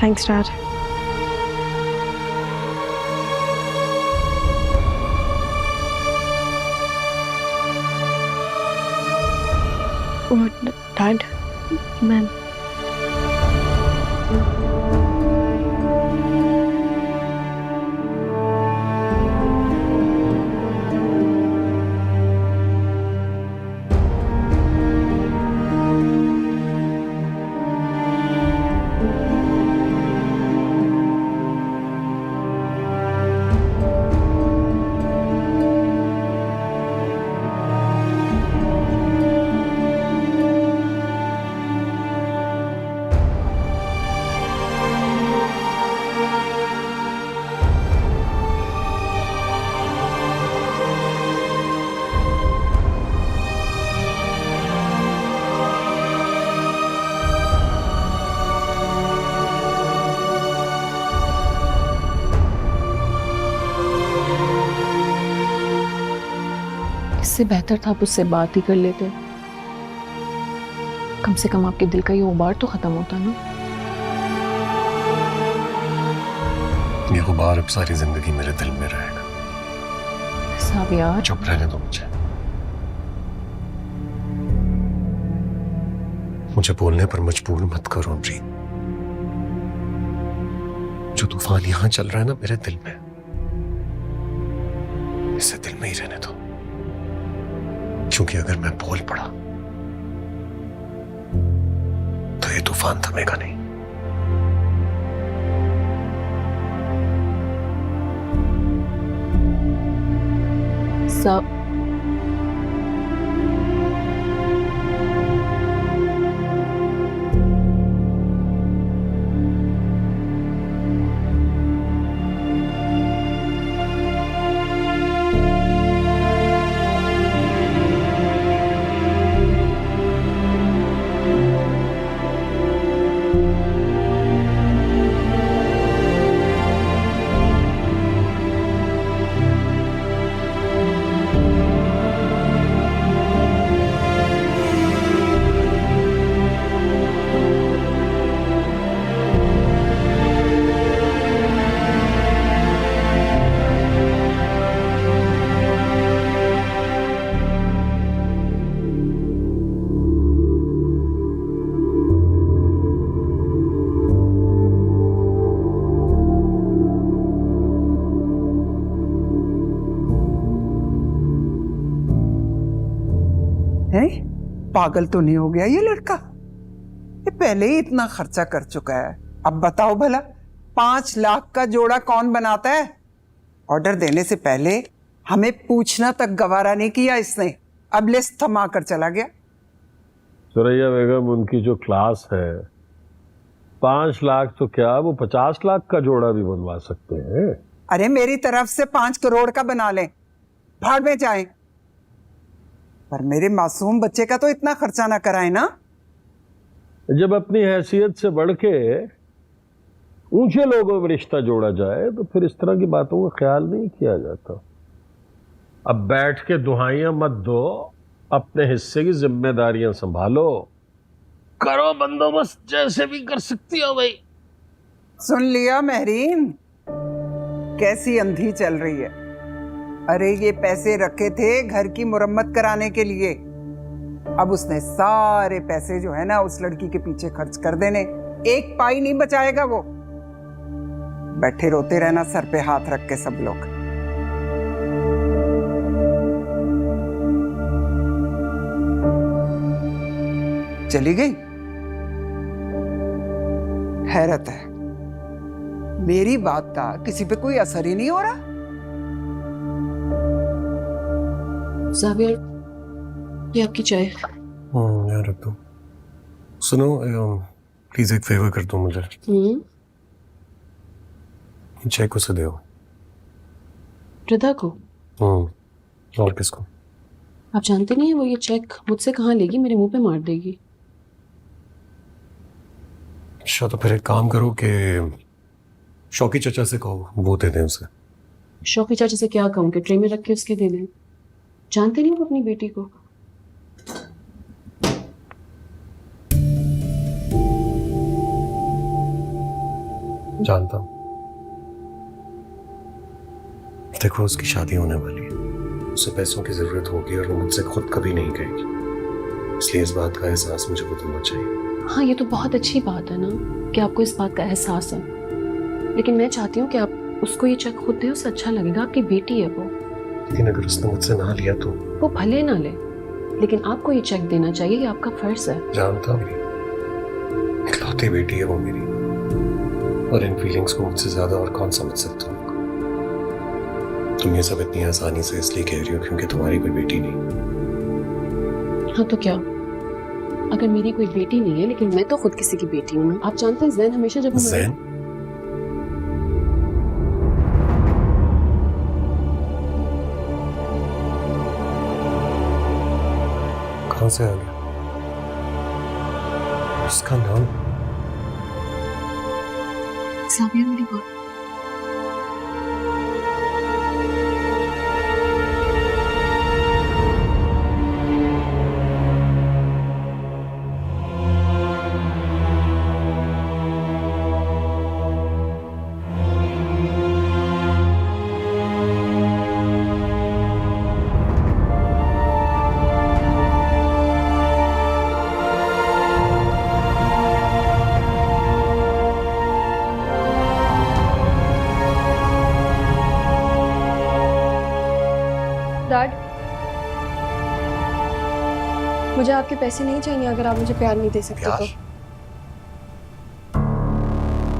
Thanks, Dad. Oh, Dad, मैं इससे बेहतर था आप उससे बात ही कर लेते। कम से कम आपके दिल का ये गुबार तो खत्म होता ना। ये गुबार अब सारी जिंदगी मेरे दिल में रहेगा। साहब यार, चुप रहने दो मुझे बोलने पर मजबूर मत करो अमरीत। जो तूफान यहां चल रहा है ना मेरे दिल में, इसे दिल में ही रहने दो, क्योंकि अगर मैं बोल पड़ा तो ये तूफान थमेगा नहीं। साहब है? पागल तो नहीं हो गया ये लड़का? ये पहले ही इतना खर्चा कर चुका है। अब बताओ भला 5 लाख का जोड़ा कौन बनाता है? ऑर्डर देने से पहले हमें पूछना तक गवारा नहीं किया इसने। अब लिस्ट थमा कर चला गया। सुरैया बेगम, उनकी जो क्लास है, 5 लाख तो क्या, वो 50 लाख का जोड़ा भी बनवा सकते हैं। अरे मेरी तरफ से 5 करोड़ का बना लें, भाड़ में जाए, पर मेरे मासूम बच्चे का तो इतना खर्चा ना कराए ना। जब अपनी हैसियत से बढ़ के ऊंचे लोगों में रिश्ता जोड़ा जाए तो फिर इस तरह की बातों का ख्याल नहीं किया जाता। अब बैठ के दुहाइयां मत दो, अपने हिस्से की जिम्मेदारियां संभालो, करो बंदोबस्त जैसे भी कर सकती हो भाई। सुन लिया महरीन, कैसी अंधी चल रही है। अरे ये पैसे रखे थे घर की मुरम्मत कराने के लिए, अब उसने सारे पैसे जो है ना उस लड़की के पीछे खर्च कर देने। एक पाई नहीं बचाएगा वो। बैठे रोते रहना सर पे हाथ रख के सब लोग। चली गई? हैरत है, मेरी बात का किसी पे कोई असर ही नहीं हो रहा। साहब यार, ये आपकी चाय। यार रख दो। सुनो, प्लीज एक फेवर कर दो मुझे। चेक उसे दो। रदा को? और किसको? आप जानते नहीं है वो ये चेक मुझसे कहाँ लेगी, मेरे मुंह पे मार देगी। अच्छा, तो फिर एक काम करो कि शौकी चाचा से कहो वो दे दें उसे। शौकी चाचा से क्या कहूँ कि ट्रे में रख के उसके दे दें? जानते नहीं वो अपनी बेटी को। जानता हूँ। देखो उसकी शादी होने वाली है, उसे पैसों की जरूरत होगी और वो मुझसे खुद कभी नहीं कहेगी, इसलिए इस बात का एहसास मुझे खुद होना चाहिए। हाँ, ये तो बहुत अच्छी बात है ना कि आपको इस बात का एहसास है, लेकिन मैं चाहती हूँ कि आप उसको ये चेक खुद दें, उसे अच्छा लगेगा, आपकी बेटी है वो। लेकिन अगर उसने मुझसे ना लिया तो? वो भले ना ले, लेकिन आपको ये चेक देना चाहिए, ये आपका फर्ज है। जानता हूँ, इकलौती बेटी है वो मेरी, और इन फीलिंग्स को मुझसे ज्यादा और कौन समझ सकता होगा। तुम ये सब इतनी आसानी से इसलिए कह रही हो क्योंकि तुम्हारी कोई बेटी नहीं। हाँ तो क्या, अगर मेरी कोई बेटी नहीं है, लेकिन मैं तो खुद किसी की बेटी हूँ ना। आप जानते हैं जैन हमेशा जब जैन? कहाँ से आ गया? उसका नाम? साबिया मेरी बात। डैड, मुझे आपके पैसे नहीं चाहिए अगर आप मुझे प्यार नहीं दे सकते प्यार? तो।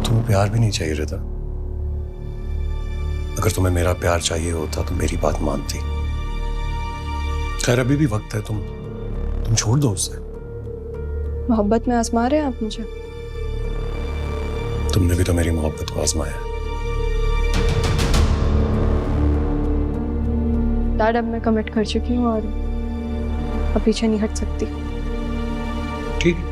तुम्हें प्यार भी नहीं चाहिए रिदा? अगर तुम्हें मेरा प्यार चाहिए होता तो मेरी बात मानती। खैर अभी भी वक्त है, तुम छोड़ दो उसे। मोहब्बत में आजमा रहे हैं आप मुझे? तुमने भी तो मेरी मोहब्बत को आजमाया। डैड, अब मैं कमिट कर चुकी हूँ और अब पीछे नहीं हट सकती। ठीक है,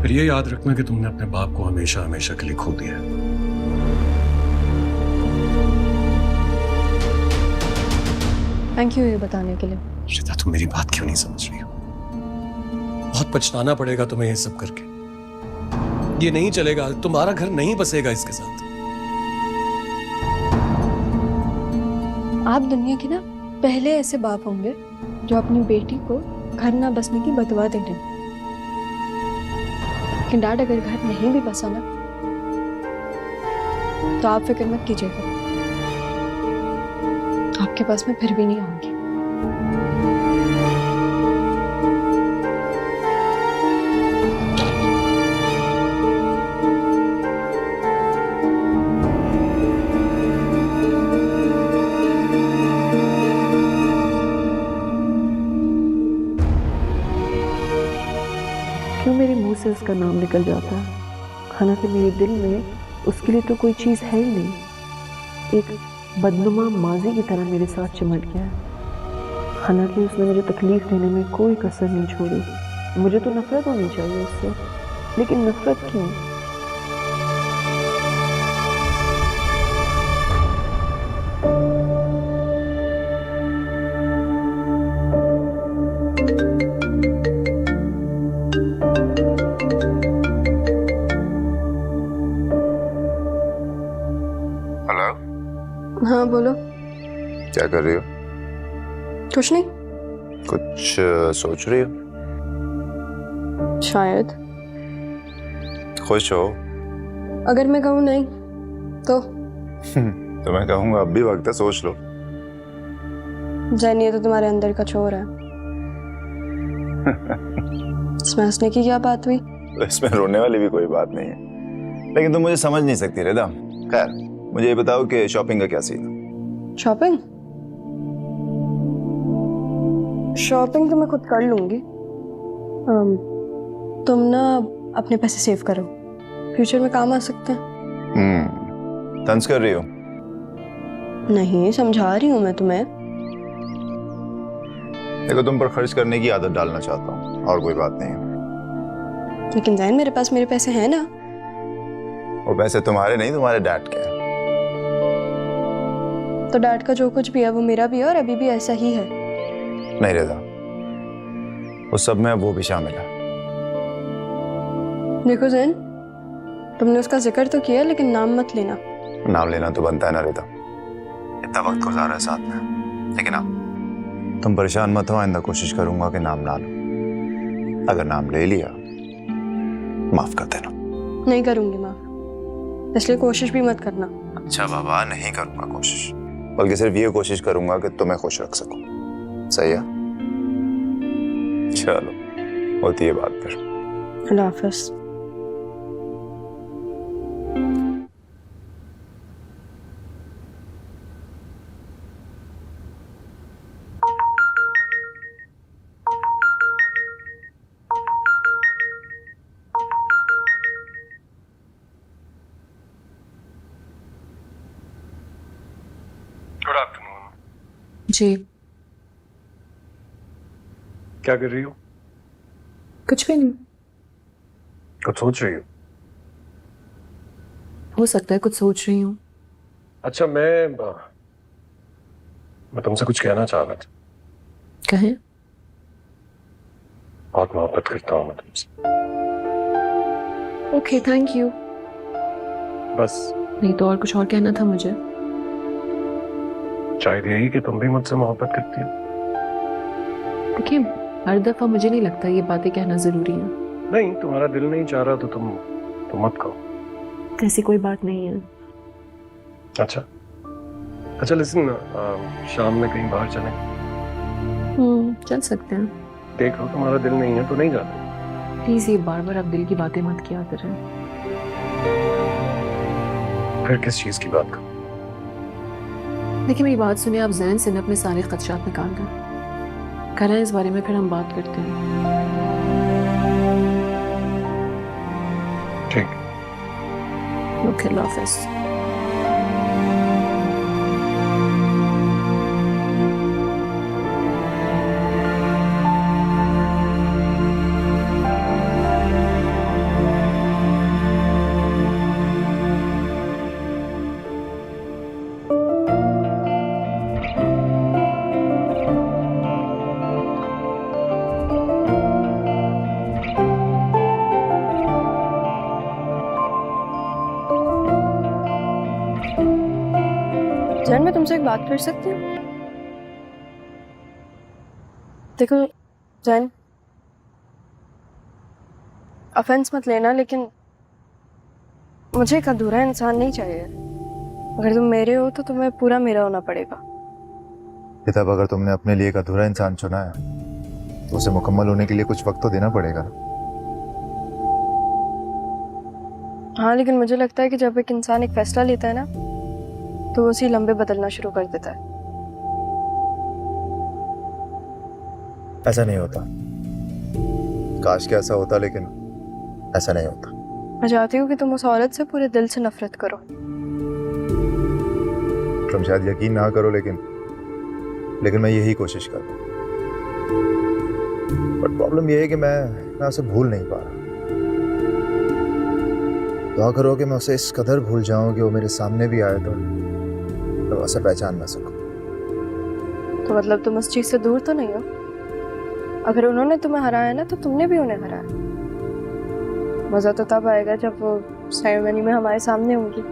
फिर ये याद रखना कि तुमने अपने बाप को हमेशा हमेशा के लिए खो दिया है। थैंक यू ये बताने के लिए। रिदा, तुम मेरी बात क्यों नहीं समझ रही हो? बहुत पछताना पड़ेगा तुम्हें ये सब करके। ये नहीं चलेगा, तुम्हारा घर नहीं बसेगा इसके साथ। आप दुनिया के ना पहले ऐसे बाप होंगे जो अपनी बेटी को घर ना बसने की बदवा दे रहे। लेकिन डैड, अगर घर नहीं भी बसा ना तो आप फिक्र मत कीजिएगा, आपके पास मैं फिर भी नहीं आऊंगी। क्यों मेरे मुंह से उसका नाम निकल जाता है, हालांकि मेरे दिल में उसके लिए तो कोई चीज़ है ही नहीं। एक बदनुमा माजी की तरह मेरे साथ चिमट गया है। हालांकि उसने मुझे तकलीफ देने में कोई कसर नहीं छोड़ी। मुझे तो नफरत होनी चाहिए उससे, लेकिन नफरत क्यों? हेलो, हाँ बोलो। क्या कर रही हो? कुछ नहीं। कुछ सोच रही हो? शायद। खुश हो? अगर मैं कहूँ नहीं तो? तो मैं कहूँगा अब भी वक्त है, सोच लो। जैन, ये तो तुम्हारे अंदर का चोर है। इसमें हंसने की क्या बात हुई? तो इसमें रोने वाली भी कोई बात नहीं है, लेकिन तुम मुझे समझ नहीं सकती रिदा। खैर, मुझे ये बताओ कि शॉपिंग का क्या सीन है? शॉपिंग? शॉपिंग तो मैं खुद कर लूंगी। तुम ना अपने पैसे सेव करो, फ्यूचर में काम आ सकते हैं। तंज कर रही हो? नहीं, समझा रही हूँ मैं तुम्हें। देखो, तुम पर खर्च करने की आदत डालना चाहता हूँ, और कोई बात नहीं है। लेकिन जैन, मेरे पास मेरे पैसे हैं ना। वो पैसे तुम्हारे नहीं, तुम्हारे डैड के हैं। तो डैड का जो कुछ भी है वो मेरा भी है, और अभी भी ऐसा ही है। नहीं रिदा, उस सब में वो भी शामिल है। देखो जैन, तुमने उसका जिक्र तो किया, लेकिन नाम मत लेना। नाम लेना तो बनता है ना रिदा, इतना वक्त गुजारा है साथ में। लेकिन हाँ, तुम परेशान मत हो, आइंदा कोशिश करूंगा कि नाम ना लो। अगर नाम ले लिया माफ कर देना। नहीं करूंगी माफ, इसलिए कोशिश भी मत करना। अच्छा बाबा, नहीं करूंगा कोशिश, बल्कि सिर्फ ये कोशिश करूंगा कि तुम्हें खुश रख सकूं। सही है? चलो, होती है बात फिर। अल्लाह हाफिज। Good afternoon. जी, क्या कर रही हो? कुछ भी नहीं। कुछ सोच रही हो? हो सकता है कुछ सोच रही हूँ। अच्छा, मैं तुमसे कुछ कहना चाह रहा था। कहें? बहुत मोहब्बत करता हूँ मैं तुमसे। Okay, thank you. बस नहीं तो और कुछ और कहना था मुझे। शायद यही कि तुम भी मुझसे मोहब्बत करती हो। देखिए, हर दफा मुझे नहीं लगता ये बातें कहना जरूरी है। नहीं, तुम्हारा दिल नहीं चाह रहा तो तुम मत कहो। ऐसी कोई बात नहीं है। अच्छा अच्छा, लिसन, शाम में कहीं बाहर चलें? चल सकते हैं। देखो, तुम्हारा दिल नहीं है तो नहीं जाते। प्लीज ये बार बार आप दिल की बातें मत किया करें। फिर किस चीज की बात करो? देखिए, मेरी बात सुनिए, आप जहन से न अपने सारे खदशात निकाल दें। करें इस बारे में, फिर हम बात करते हैं। ठीक। ओके, अल्लाह हाफिज। जैन, मैं तुमसे एक बात कर सकती हूँ? देखो जैन, ऑफेंस मत लेना, लेकिन मुझे एक अधूरा इंसान नहीं चाहिए। अगर तुम मेरे हो तो तुम्हें पूरा मेरा होना पड़ेगा। किताब, अगर तुमने अपने लिए एक अधूरा इंसान चुना है तो उसे मुकम्मल होने के लिए कुछ वक्त तो देना पड़ेगा ना। हाँ, लेकिन मुझे लगता है कि जब एक इंसान एक फैसला लेता है ना, तो उसी लंबे बदलना शुरू कर देता है। ऐसा नहीं होता। काश के ऐसा होता, लेकिन ऐसा नहीं होता। मैं चाहती हूँ कि तुम उस औरत से पूरे दिल से नफरत करो। तुम शायद यकीन ना करो, लेकिन मैं यही कोशिश कर रहा हूँ। बट प्रॉब्लम यह है कि मैं उसे भूल नहीं पा रहा। दुआ करो कि मैं उसे इस कदर भूल जाऊं कि वो मेरे सामने भी आए तो मैं उसे पहचान ना सकूं। तो मतलब तुम उस चीज से दूर तो नहीं हो? अगर उन्होंने तुम्हें हराया ना, तो तुमने भी उन्हें हराया। मजा तो तब आएगा जब वो सेरेमनी में हमारे सामने होंगी।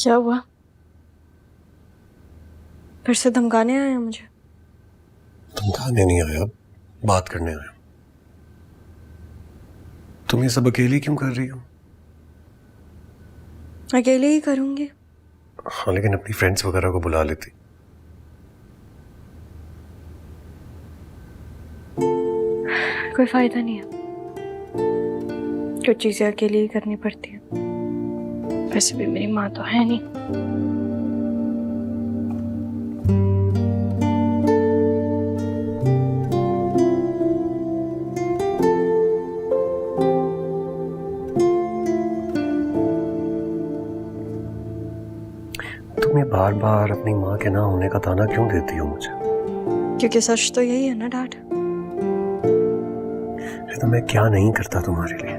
क्या हुआ? फिर से धमकाने आया मुझे? धमकाने नहीं आया, बात करने आया। तुम ये सब अकेली क्यों कर रही हो? अकेले ही करूंगी। हाँ, लेकिन अपनी फ्रेंड्स वगैरह को बुला लेती। कोई फायदा नहीं है, कुछ चीजें अकेले ही करनी पड़ती हैं। वैसे भी मेरी माँ तो है नहीं। के ना होने का ताना क्यों देती हो मुझे? क्योंकि सच तो यही है ना डैड। तो मैं क्या नहीं करता तुम्हारे लिए?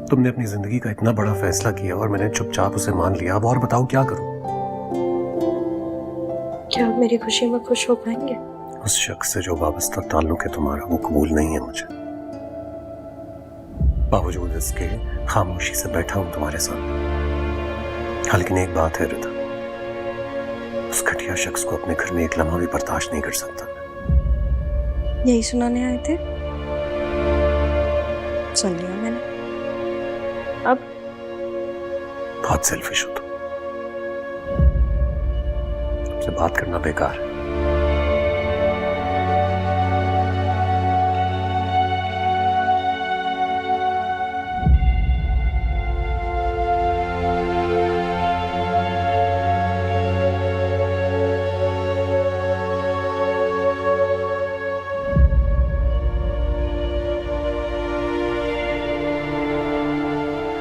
तुमने अपनी जिंदगी का इतना बड़ा फैसला किया और मैंने चुपचाप उसे मान लिया। अब और बताओ क्या करूं? क्या आप मेरी खुशी में खुश हो पाएंगे? उस शख्स से जो वाबस्ता ताल्लुक है तुम्हारा, वो कबूल नहीं है मुझे। बावजूद इसके खामोशी से बैठा हूं तुम्हारे साथ। हाँ, लेकिन एक बात है रिदा, उस घटिया शख्स को अपने घर में एक लम्हा भी बर्दाश्त नहीं कर सकता। यही सुनाने आए थे? सुन लिया मैंने। अब बहुत सेल्फिश हो तुम। तुमसे बात करना बेकार है।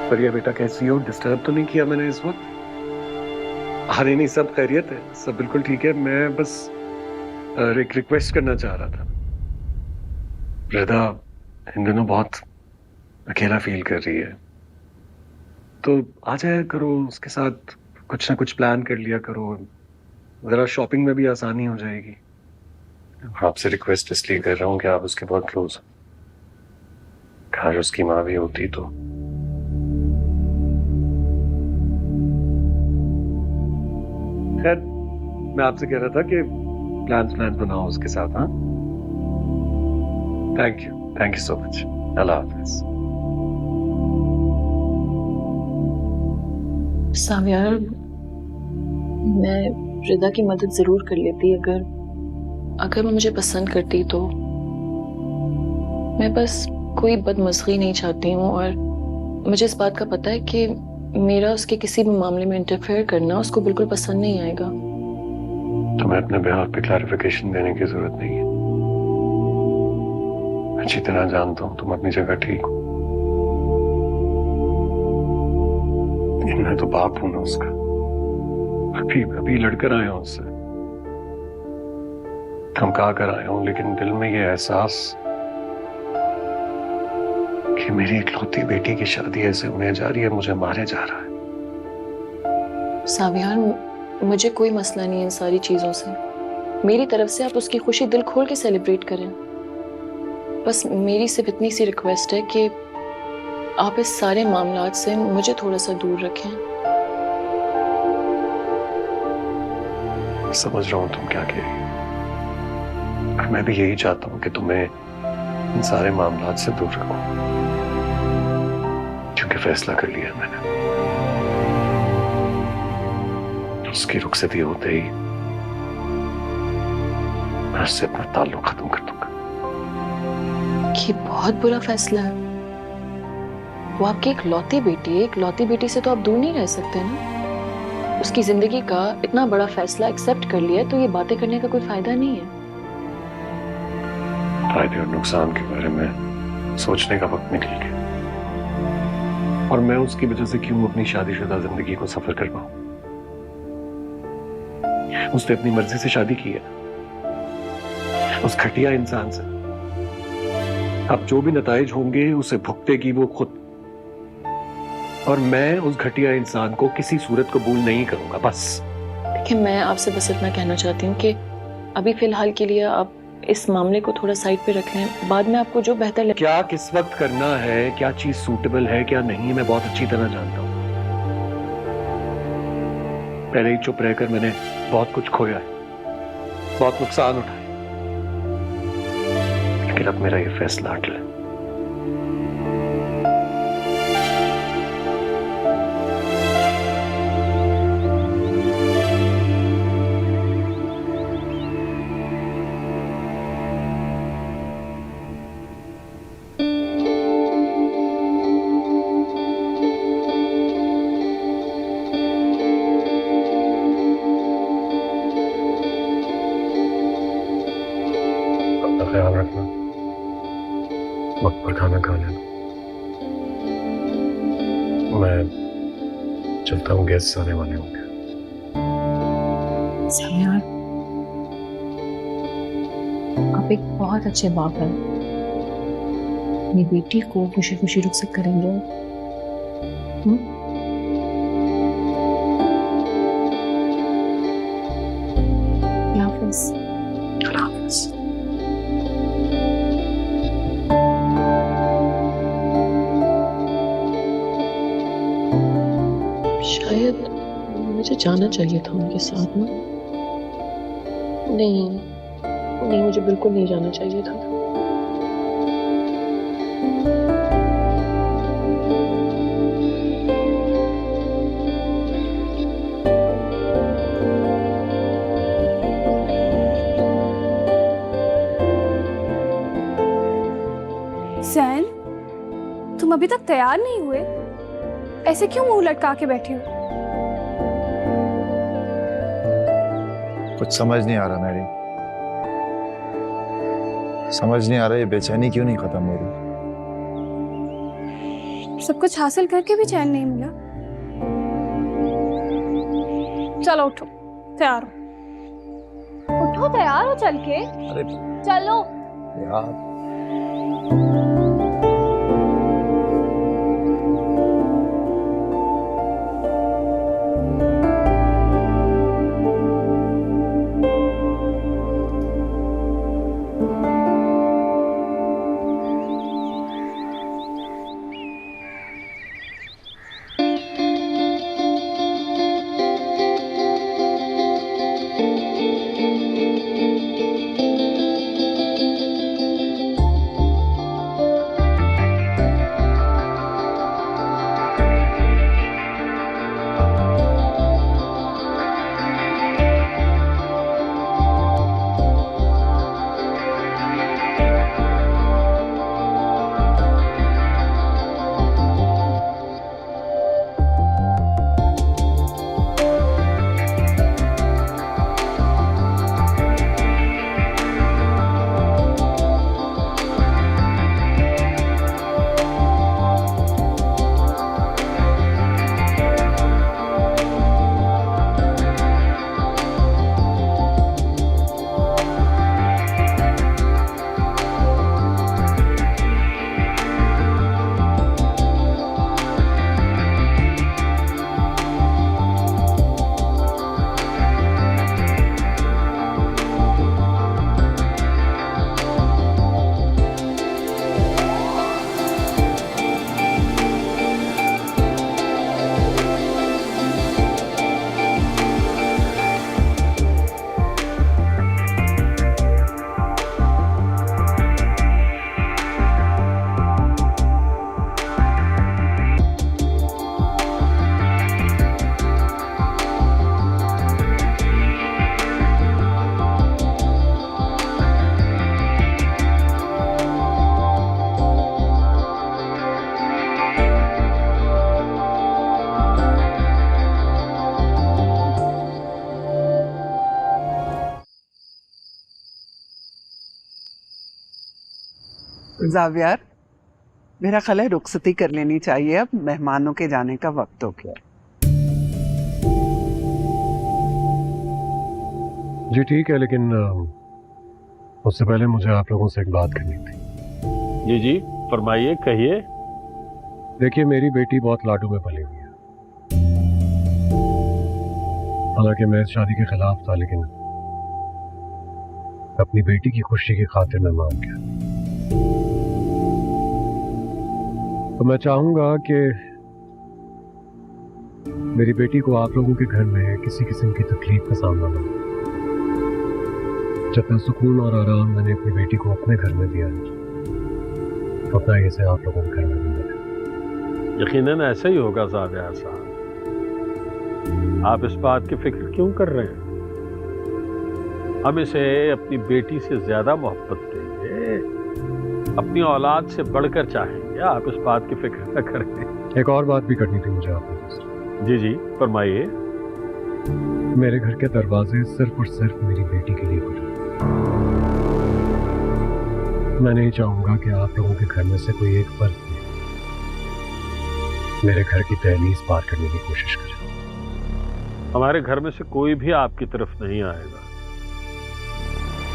परिया बेटा कैसी हो? डिस्टर्ब तो नहीं किया मैंने इस वक्त? अरे नहीं, सब खैरियत है, सब बिल्कुल ठीक है। मैं बस एक रिक्वेस्ट करना चाह रहा था। रिदा इन दिनों बहुत अकेला फील कर रही है, तो आ जाया करो उसके साथ, कुछ ना कुछ प्लान कर लिया करो। जरा शॉपिंग में भी आसानी हो जाएगी। आपसे रिक्वेस्ट इसलिए कर रहा हूँ कि आप उसके बहुत क्लोज हो। काश उसकी माँ भी होती तो। खैर, मैं आपसे कह रहा था कि प्लान बनाओ उसके साथ। हाँ, थैंक यू सो मच। अल्लाह हाफिज। सावियार, मैं रिदा की मदद जरूर कर लेती अगर वो मुझे पसंद करती तो। मैं बस कोई बदमज़गी नहीं चाहती हूँ, और मुझे इस बात का पता है कि मेरा उसके किसी भी मामले में इंटरफेयर करना उसको बिल्कुल पसंद नहीं आएगा। तुम्हें अपने बिहाफ पे क्लैरिफिकेशन देने की जरूरत नहीं है। अच्छी तरह जानता हूं तुम अपनी जगह ठीक हो। लेकिन मैं तो बाप हूं ना उसका। अभी लड़कर आया हूं उससे, धमका कर आया हूं, लेकिन दिल में ये एहसास कि मेरी इकलौती बेटी की शादी ऐसे होने जा रही है, मुझे मारे जा रहा है। सावियार, मुझे कोई मसला नहीं है इन सारी चीज़ों से। मेरी तरफ से आप उसकी खुशी दिल खोल के सेलिब्रेट करें। बस मेरी सिर्फ इतनी सी रिक्वेस्ट है कि आप इस सारे मामलात से मुझे थोड़ा सा दूर रखें। समझ रहा हूं तुम क्या कह रही हो। मैं भी यही चाहता हूं कि तुम्हें इन सारे मामलात से दूर रखो, क्योंकि फैसला कर लिया मैंने। उसकी रुखसती होते ही मैं उससे अपना ताल्लुक खत्म कर दूंगा। ये बहुत बुरा फैसला है। वो आपकी एक लौती बेटी है, एक लौती बेटी से तो आप दूर नहीं रह सकते ना। उसकी जिंदगी का इतना बड़ा फैसला एक्सेप्ट कर लिया, तो ये बातें करने का कोई फायदा नहीं है। फायदे और नुकसान के बारे में सोचने का वक्त निकल गया, और मैं उसकी वजह से क्यों अपनी शादीशुदा जिंदगी को सफर कर पाऊं? उसने अपनी मर्जी से शादी की है उस घटिया इंसान से। अब जो भी नताइज होंगे उसे भुगतेगी वो खुद, और मैं उस घटिया इंसान को किसी सूरत कबूल नहीं करूंगा। बस देखिए, मैं आपसे बस इतना कहना चाहती हूँ कि अभी फिलहाल के लिए आप इस मामले को थोड़ा साइड पे रख लें। बाद में आपको जो बेहतर लगे। क्या किस वक्त करना है, क्या चीज सूटेबल है क्या नहीं, मैं बहुत अच्छी तरह जानता हूं। पहले ही चुप रहकर मैंने बहुत कुछ खोया है, बहुत नुकसान उठाया, लेकिन अब मेरा ये फैसला अटल है। ख्याल रखना, वक्त पर खाना खा लेना। मैं चलता हूँ, गेस्ट आने वाले होंगे। यार, आप एक बहुत अच्छे बाप हैं। अपनी बेटी को खुशी खुशी रुख से करेंगे। शायद मुझे जाना चाहिए था उनके साथ में। नहीं नहीं, मुझे बिल्कुल नहीं जाना चाहिए था। सैन, तुम अभी तक तैयार नहीं हुए? ऐसे क्यों मुंह लटका के बैठी हो? कुछ समझ नहीं आ रहा मैरी, समझ नहीं आ रहा ये बेचैनी क्यों नहीं खत्म हो रही। सब कुछ हासिल करके भी चैन नहीं मिला। चलो उठो, तैयार हो। उठो, तैयार हो चल के। अरे चलो यार, जावियर, मेरा ख्याल है रुखसती कर लेनी चाहिए, अब मेहमानों के जाने का वक्त हो गया। जी ठीक है, लेकिन उससे पहले मुझे आप लोगों से एक बात करनी थी। जी जी फरमाइए, कहिए। देखिए, मेरी बेटी बहुत लाडू में पली हुई है। हालांकि मैं इस शादी के खिलाफ था, लेकिन अपनी बेटी की खुशी की खातिर मैं मान गया। तो मैं चाहूंगा कि मेरी बेटी को आप लोगों के घर में किसी किस्म की तकलीफ का सामना न हो। जितना सुकून और आराम मैंने अपनी बेटी को अपने घर में दिया है, उतना ही इसे आप लोगों के घर में भी मिले। यकीनन ऐसा ही होगा ज़ावियर साहब। आप इस बात की फिक्र क्यों कर रहे हैं? हम इसे अपनी बेटी से ज्यादा मोहब्बत देंगे, अपनी औलाद से बढ़कर चाहेंगे। आप इस बात की फिक्र न करें। एक और बात भी करनी थी मुझे आप लोगों से। जी जी फरमाइए। मेरे घर के दरवाजे सिर्फ और सिर्फ मेरी बेटी के लिए खुले। मैं नहीं चाहूंगा कि आप लोगों के घर में से कोई एक फर्द मेरे घर की दहलीज पार करने की कोशिश करे। हमारे घर में से कोई भी आपकी तरफ नहीं आएगा।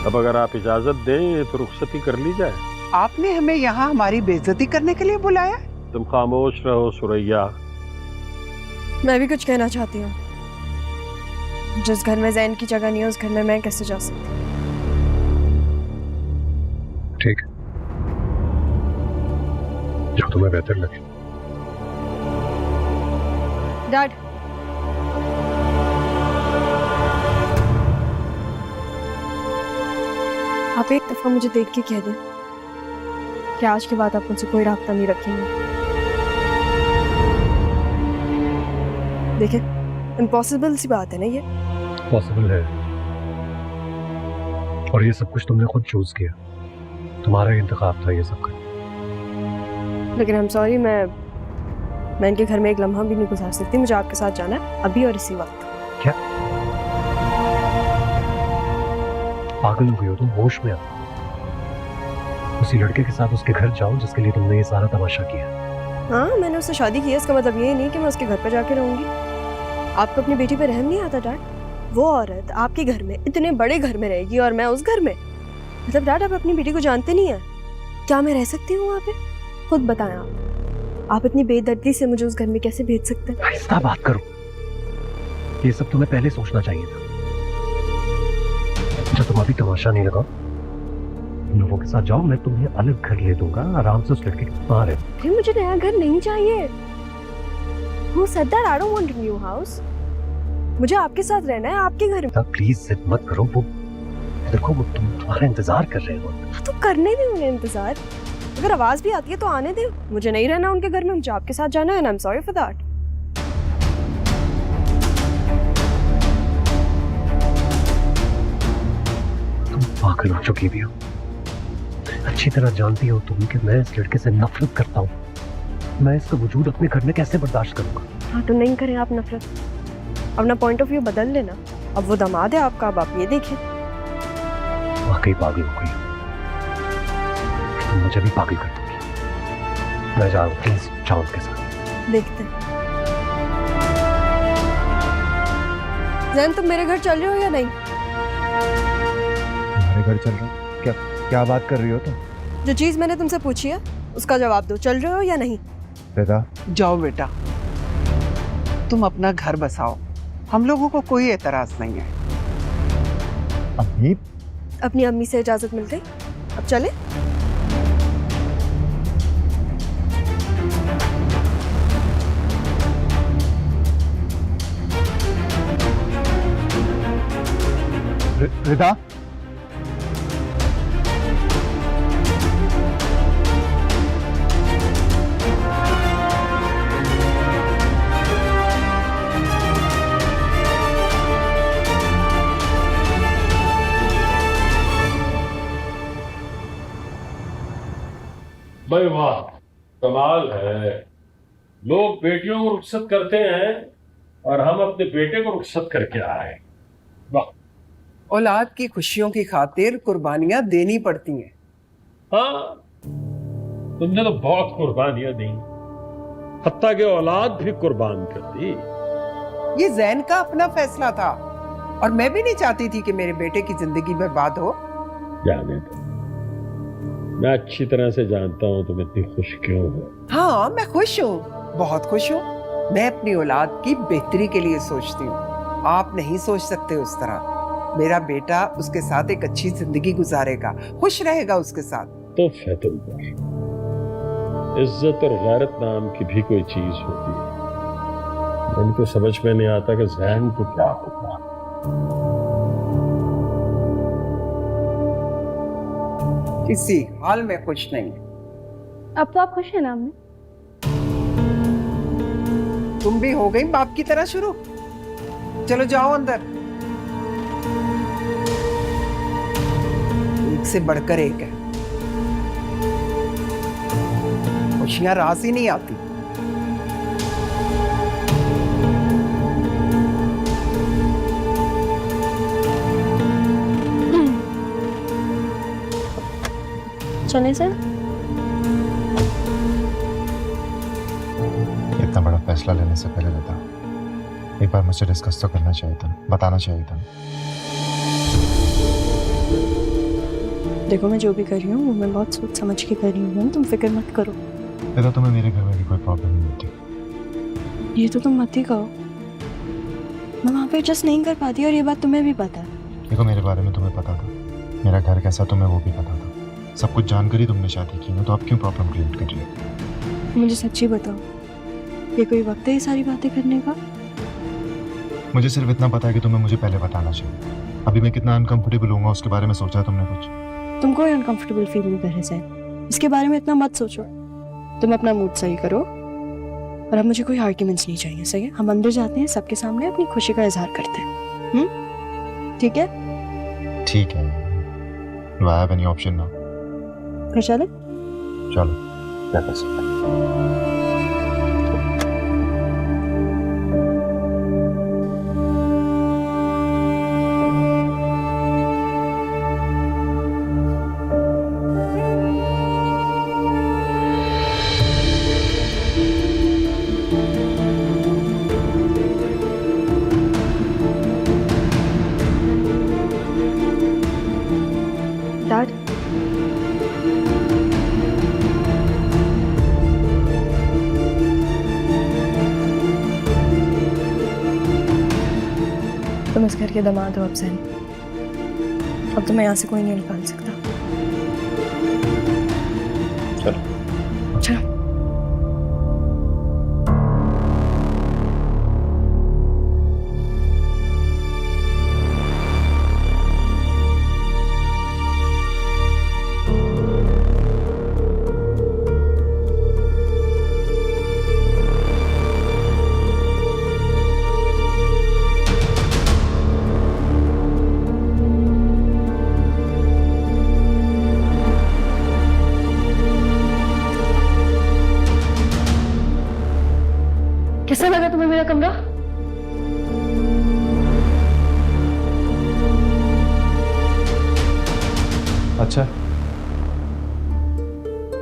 अब अगर आप इजाजत दें तो रुखसती कर ली जाए। आपने हमें यहाँ हमारी बेइज्जती करने के लिए बुलाया? तुम खामोश रहो सुरैया। मैं भी कुछ कहना चाहती हूँ। जिस घर में जैन की जगह नहीं है उस घर में मैं कैसे जा सकती हूँ? ठीक है, जो तुम्हें बेहतर लगे। डैड, आप एक दफा मुझे देख के कह दें कि आज के बाद आप मुझसे कोई रास्ता नहीं रखेंगे। देखिए, इम्पॉसिबल सी बात है ना ये। पॉसिबल है, और ये सब कुछ तुमने खुद चूज किया, तुम्हारा ही इंतखाब था ये सब करना। लेकिन आई एम सॉरी, मैं इनके घर में एक लम्हा भी नहीं गुजार सकती। मुझे आपके साथ जाना है अभी और इसी वक्त। क्या पागल हो गई हो तुम? होश में आओ। उसी लड़के के साथ उसके घर जाओ जिसके लिए तुमने ये सारा तमाशा किया। हाँ, मैंने उससे शादी की है, इसका मतलब ये नहीं कि मैं उसके घर पर जाके रहूंगी। आपको अपनी बेटी पे रहम नहीं आता डैड? वो औरत आपके घर में, इतने बड़े घर में रहेगी और मैं उस घर में। मतलब डैड, आप अपनी बेटी को जानते नहीं है। क्या मैं रह सकती हूँ वहाँ पे? खुद बताएं आप इतनी बेदर्दी से मुझे उस घर में कैसे भेज सकते हैं? आहिस्ता बात करो, ये सब तुम्हें पहले सोचना चाहिए था। अच्छा, तुम अभी तमाशा नहीं लगाओ, लोगों के साथ जाओ, मैं तुम्हें अलग घर ले दूंगा, आराम से उस लड़के के बाहर है। फिर मुझे नया घर नहीं चाहिए। Who said that? I don't want a new house. मुझे आपके साथ रहना है, आपके घर में। प्लीज जिद मत करो, वो देखो वो तुम्हारा इंतजार कर रहे हो। हाँ, तो करने दे उन्हें इंतजार। अगर आवाज भी आती है तो आने दे। मुझे नहीं रहना उनके घर में, मुझे आपके साथ जाना है। I am sorry for that. तुम पागल हो चुकी भी हो। अच्छी तरह जानती हो तुम कि मैं इस लड़के से नफरत करता हूँ। मैं इसका वजूद अपने घर में कैसे बर्दाश्त करूंगा? हाँ, तो नहीं करें आप नफरत, अपना पॉइंट ऑफ व्यू बदल लेना। अब वो दामाद है आपका, अब आप ये देखें। वाकई पागल हो गई हो, तुम मुझे भी पागल कर दोगी। मैं जा रहा हूँ, प्लीज जाओ उनके साथ। देखते हैं। जैन, तुम मेरे घर चल रहे हो या नहीं? तुम्हारे घर चल रहा हूँ? क्या बात कर रही हो तुम? जो चीज मैंने तुमसे पूछी है उसका जवाब दो। चल रहे हो या नहीं? बेटा, जाओ बेटा, तुम अपना घर बसाओ, हम लोगों को कोई एतराज नहीं है। अम्मी, अपनी अम्मी से इजाजत मिल गई, अब चले? रिदा, भाई वाह, कमाल है। लोग बेटियों को रुखसत करते हैं और हम अपने बेटे को रुखसत करके आए। वाह। औलाद की खुशियों की खातिर कुर्बानियां देनी पड़ती हैं। हाँ, तुमने तो बहुत कुर्बानियां दी, हत्ता के औलाद भी कुर्बान कर दी। ये जैन का अपना फैसला था और मैं भी नहीं चाहती थी कि मेरे बेटे की जिंदगी बर्बाद हो। जाने दो, मैं अच्छी तरह से जानता हूं तुम इतनी खुश क्यों हो। हाँ, मैं खुश हूँ, बहुत खुश हूँ। मैं अपनी औलाद की बेहतरी के लिए सोचती हूँ। आप नहीं सोच सकते उस तरह। मेरा बेटा उसके साथ एक अच्छी जिंदगी गुजारेगा, खुश रहेगा उसके साथ। तो तुम पर इज्जत और गैरत नाम की भी कोई चीज होती है। उनको समझ में नहीं आता कि जहन को क्या होता। किसी हाल में खुश नहीं। अब तो आप खुश हैं ना अम्मी? तुम भी हो गई बाप की तरह शुरू। चलो जाओ अंदर, एक से बढ़कर एक है। खुशियां रास ही नहीं आती। चले सर। इतना बड़ा फैसला लेने से पहले लता, एक एक बार मुझसे डिस्कस तो करना चाहिए था, बताना चाहिए था। देखो मैं जो भी कर रही हूँ वो मैं बहुत सोच समझ के कर रही हूँ, तुम फिक्र मत करो। बेटा तुम्हें मेरे घर में भी कोई प्रॉब्लम नहीं होती। ये तो तुम मत ही कहो, मैं वहाँ पे एडजस्ट नहीं कर पाती और ये बात तुम्हें भी पता है। देखो मेरे बारे में तुम्हें पता था, मेरा घर कैसा तुम्हें वो भी पता था, सब कुछ जानकर ही तुमने शादी की ना, तो अब क्यों प्रॉब्लम क्रिएट कर रही हो? मुझे सच्ची बताओ, ये कोई वक्त है ये सारी बातें करने का? मुझे सिर्फ इतना पता है कि तुम्हें मुझे पहले बताना चाहिए। अभी मैं कितना अनकंफर्टेबल होऊंगा उसके बारे में सोचा तुमने कुछ? तुम कोई अनकंफर्टेबल फील नहीं कर रहे सैन, इसके बारे में इतना मत सोचो। तुम अपना मूड सही करो और अब मुझे कोई आर्ग्यूमेंट्स नहीं चाहिए, सही है? हम अंदर जाते हैं, सबके सामने अपनी खुशी का इजहार करते हैं। ठीक है? ठीक है। Do I have any option now? फिर चले? चलो, क्या कर सकते हैं? डैड, तुम इस घर के दामाद हो अब सैन, अब तुम्हें यहाँ से कोई नहीं निकाल सकता। चलो। चलो। कैसा लगा तुम्हें मेरा कमरा? अच्छा,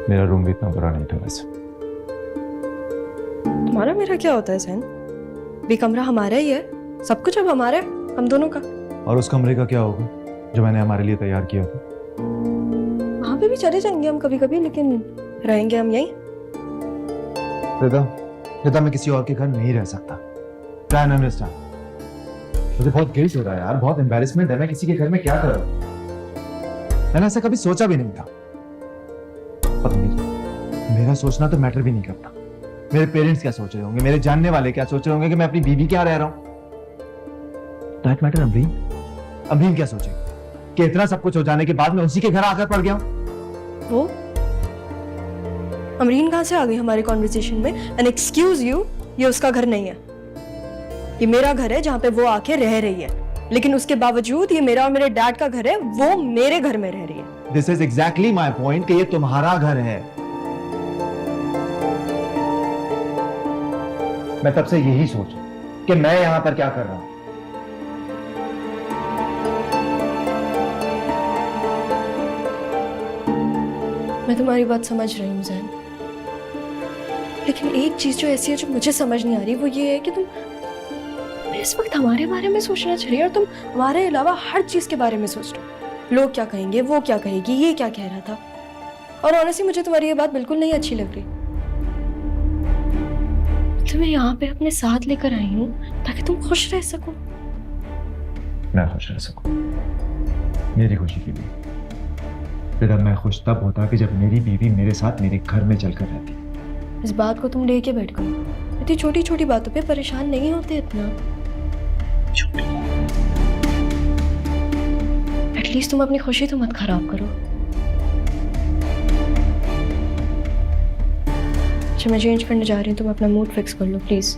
मेरा रूम भी इतना बुरा नहीं था वैसे। तुम्हारा मेरा क्या होता है सैन? भी कमरा हमारा ही है, सब कुछ अब हमारा है, हम दोनों का। और उस कमरे का क्या होगा जो मैंने हमारे लिए तैयार किया था? वहां पे भी चले जाएंगे हम कभी कभी, लेकिन रहेंगे हम यहीं। रिदा, मैं किसी और के घर नहीं रह सकता। Try and understand. मुझे बहुत गिल्ट हो रहा है यार, बहुत एम्बैरेसमेंट है। मैं किसी के घर में क्या कर रहा हूँ? मैंने ऐसा कभी सोचा भी नहीं था। पता नहीं, मेरा सोचना तो मैटर भी नहीं करता। मेरे पेरेंट्स क्या सोच रहे होंगे, मेरे जानने वाले क्या सोच रहे होंगे कि मैं अपनी बीवी क्या रह रहा हूँ? That matter Amreen? अमरीन क्या सोचेगा कि इतना सब कुछ हो जाने के बाद मैं उसी के घर आकर पड़ गया हूँ? वो अमरीन कहाँ से आ गई हमारे कॉन्वर्सेशन में? एंड एक्सक्यूज यू, ये उसका घर नहीं है, ये मेरा घर है जहाँ पे वो आके रह रही है। लेकिन उसके बावजूद ये मेरा और मेरे डैड का घर है, वो मेरे घर में रह रही है। This is exactly my point कि ये तुम्हारा घर है। मैं तब से यही सोच कि मैं यहां पर क्या कर रहा हूं। मैं तुम्हारी बात समझ रही हूँ जैन, लेकिन एक चीज जो ऐसी है जो मुझे समझ नहीं आ रही, वो ये है कि तुम इस वक्त हमारे बारे में सोचना चाहिए और तुम हमारे अलावा हर चीज के बारे में सोच रहे हो। लोग क्या कहेंगे, वो क्या कहेगी, ये क्या कह रहा था। और ऑनेस्टली मुझे तुम्हारी ये बात बिल्कुल नहीं अच्छी लग रही। तुम्हें यहाँ पे अपने साथ लेकर आई हूँ ताकि तुम खुश रह सको। मैं खुश रह सकूं, मेरी खुशी के लिए। बेटा, मैं खुश तब होता कि जब मेरी बीवी मेरे साथ मेरे घर में चलकर रहती। इस बात को तुम लेके बैठ गए। इतनी छोटी छोटी बातों पे परेशान नहीं होते इतना। एटलीस्ट तुम अपनी खुशी तो मत खराब करो। अच्छा, मैं चेंज करने जा रही हूँ, तुम अपना मूड फिक्स कर लो प्लीज।